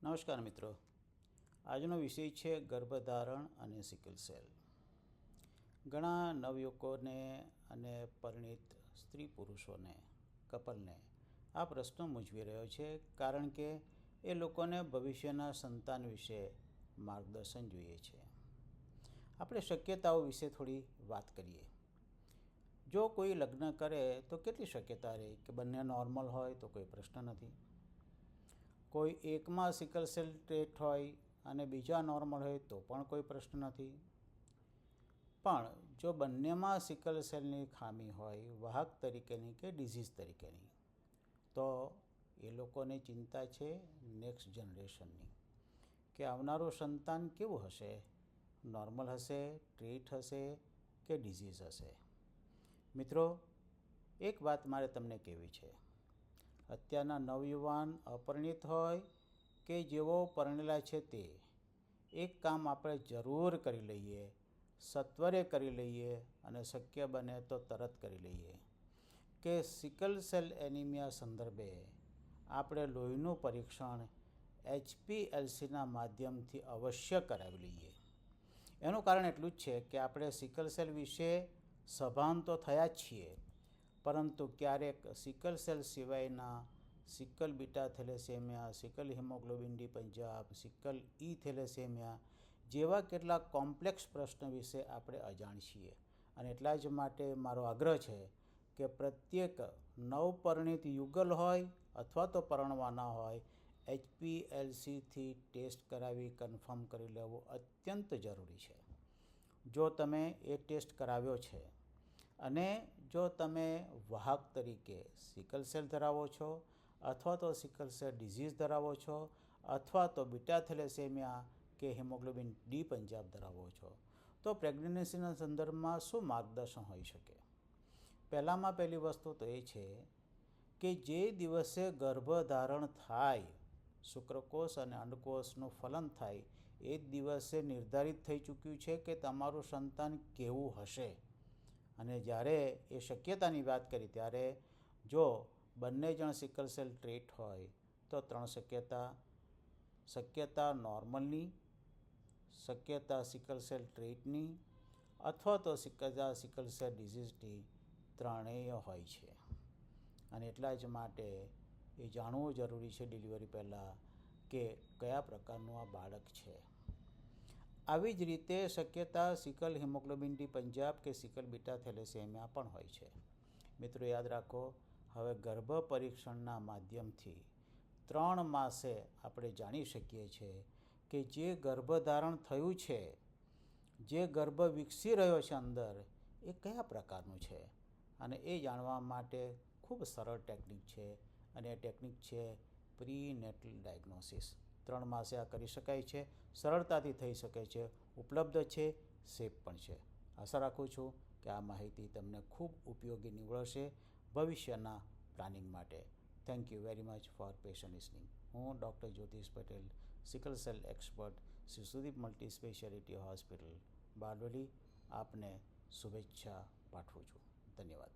નમસ્કાર મિત્રો, આજનો વિષય છે ગર્ભધારણ અને સિકલ સેલ. ઘણા નવયુવકોને અને પરિણીત સ્ત્રી પુરુષોને કપલને આ પ્રશ્ન મૂંઝવી રહ્યો છે, કારણ કે એ લોકોને ભવિષ્યના સંતાન વિશે માર્ગદર્શન જોઈએ છે. આપણે શક્યતાઓ વિશે થોડી વાત કરીએ. જો કોઈ લગ્ન કરે તો કેટલી શક્યતા રહે કે બંને નોર્મલ હોય તો કોઈ પ્રશ્ન નથી. કોઈ એકમાં સિકલ સેલ ટ્રેટ હોય અને બીજા નોર્મલ હોય તો પણ કોઈ પ્રશ્ન નથી. પણ જો બંનેમાં સિકલ સેલની ખામી હોય, વાહક તરીકેની કે ડિઝીઝ તરીકેની, તો એ લોકોને ચિંતા છે નેક્સ્ટ જનરેશનની, કે આવનારું સંતાન કેવું હશે, નોર્મલ હશે, ટ્રીટ હશે કે ડિઝીઝ હશે. મિત્રો, એક વાત મારે તમને કહેવી છે. અત્યારના નવયુવાન અપરિણિત હોય કે જેઓ પરણેલા છે, તે એક કામ આપણે જરૂર કરી લઈએ, સત્વરે કરી લઈએ અને શક્ય બને તો તરત કરી લઈએ, કે સિકલ સેલ એનિમિયા સંદર્ભે આપણે લોહીનું પરીક્ષણ HPLCના માધ્યમથી અવશ્ય કરાવી લઈએ. એનું કારણ એટલું જ છે કે આપણે સિકલ સેલ વિશે સભાન તો થયા જ છીએ, પરંતુ ક્યારેક સિકલ સેલ સિવાયના sickle beta thalassaemia, sickle haemoglobin D Punjab, sickle E thalassaemia જેવા કેટલાક કોમ્પ્લેક્સ પ્રશ્ન વિશે આપણે અજાણ છીએ. અને એટલા જ માટે મારો આગ્રહ છે કે પ્રત્યેક નવપરિણીત યુગલ હોય અથવા તો પરણવાના હોય, HPLCથી ટેસ્ટ કરાવી કન્ફર્મ કરી લેવું અત્યંત જરૂરી છે. જો તમે એ ટેસ્ટ કરાવ્યો છે અને જો તમે વાહક તરીકે સિકલ સેલ ધરાવો છો અથવા તો સિકલ સેલ ડિઝીઝ ધરાવો છો અથવા તો બીટા થેલેસેમિયા કે હિમોગ્લોબિન ડી પંજાબ ધરાવો છો, તો પ્રેગ્નન્સીના સંદર્ભમાં શું માર્ગદર્શન હોઈ શકે? પહેલી વસ્તુ તો એ છે કે જે દિવસે ગર્ભધારણ થાય, શુક્રકોષ અને અંડકોષનું ફલન થાય, એ જ દિવસે નિર્ધારિત થઈ ચૂક્યું છે કે તમારું સંતાન કેવું હશે. અને જ્યારે એ શક્યતાની વાત કરી ત્યારે જો બંને જણ સિકલ સેલ ટ્રેટ હોય તો 3 શક્યતા નોર્મલની, શક્યતા સિકલ સેલ ટ્રેટની અથવા તો સિકલ સેલ ડિઝીઝની ત્રણેય હોય છે. અને એટલા જ માટે એ જાણવું જરૂરી છે ડિલિવરી પહેલાં કે કયા પ્રકારનું આ બાળક છે. આવી જ રીતે શક્યતા સિકલ હિમોગ્લોબિન ડી પંજાબ કે સિકલ બીટા થેલેસેમિયા પણ હોય છે. મિત્રો, યાદ રાખો, હવે ગર્ભ પરીક્ષણના માધ્યમથી 3 માસે આપણે જાણી શકીએ છીએ કે જે ગર્ભધારણ થયું છે, જે ગર્ભ વિકસી રહ્યો છે અંદર, એ કયા પ્રકારનું છે. અને એ જાણવા માટે ખૂબ સરળ ટેકનિક છે, અને એ ટેકનિક છે પ્રીનેટલ ડાયગ્નોસિસ. 3 માસે આ કરી શકાય છે, સરળતાથી થઈ શકે છે, ઉપલબ્ધ છે, સેફ પણ છે. આશા રાખું છું કે આ માહિતી તમને ખૂબ ઉપયોગી નીવડશે ભવિષ્યના પ્લાનિંગ માટે. Thank you very much for patient listening. હું doctor Jyotish Patel, sickle cell expert, Shri Sudeep multi speciality hospital, Bardoli, આપને શુભેચ્છા પાઠવું છું. ધન્યવાદ.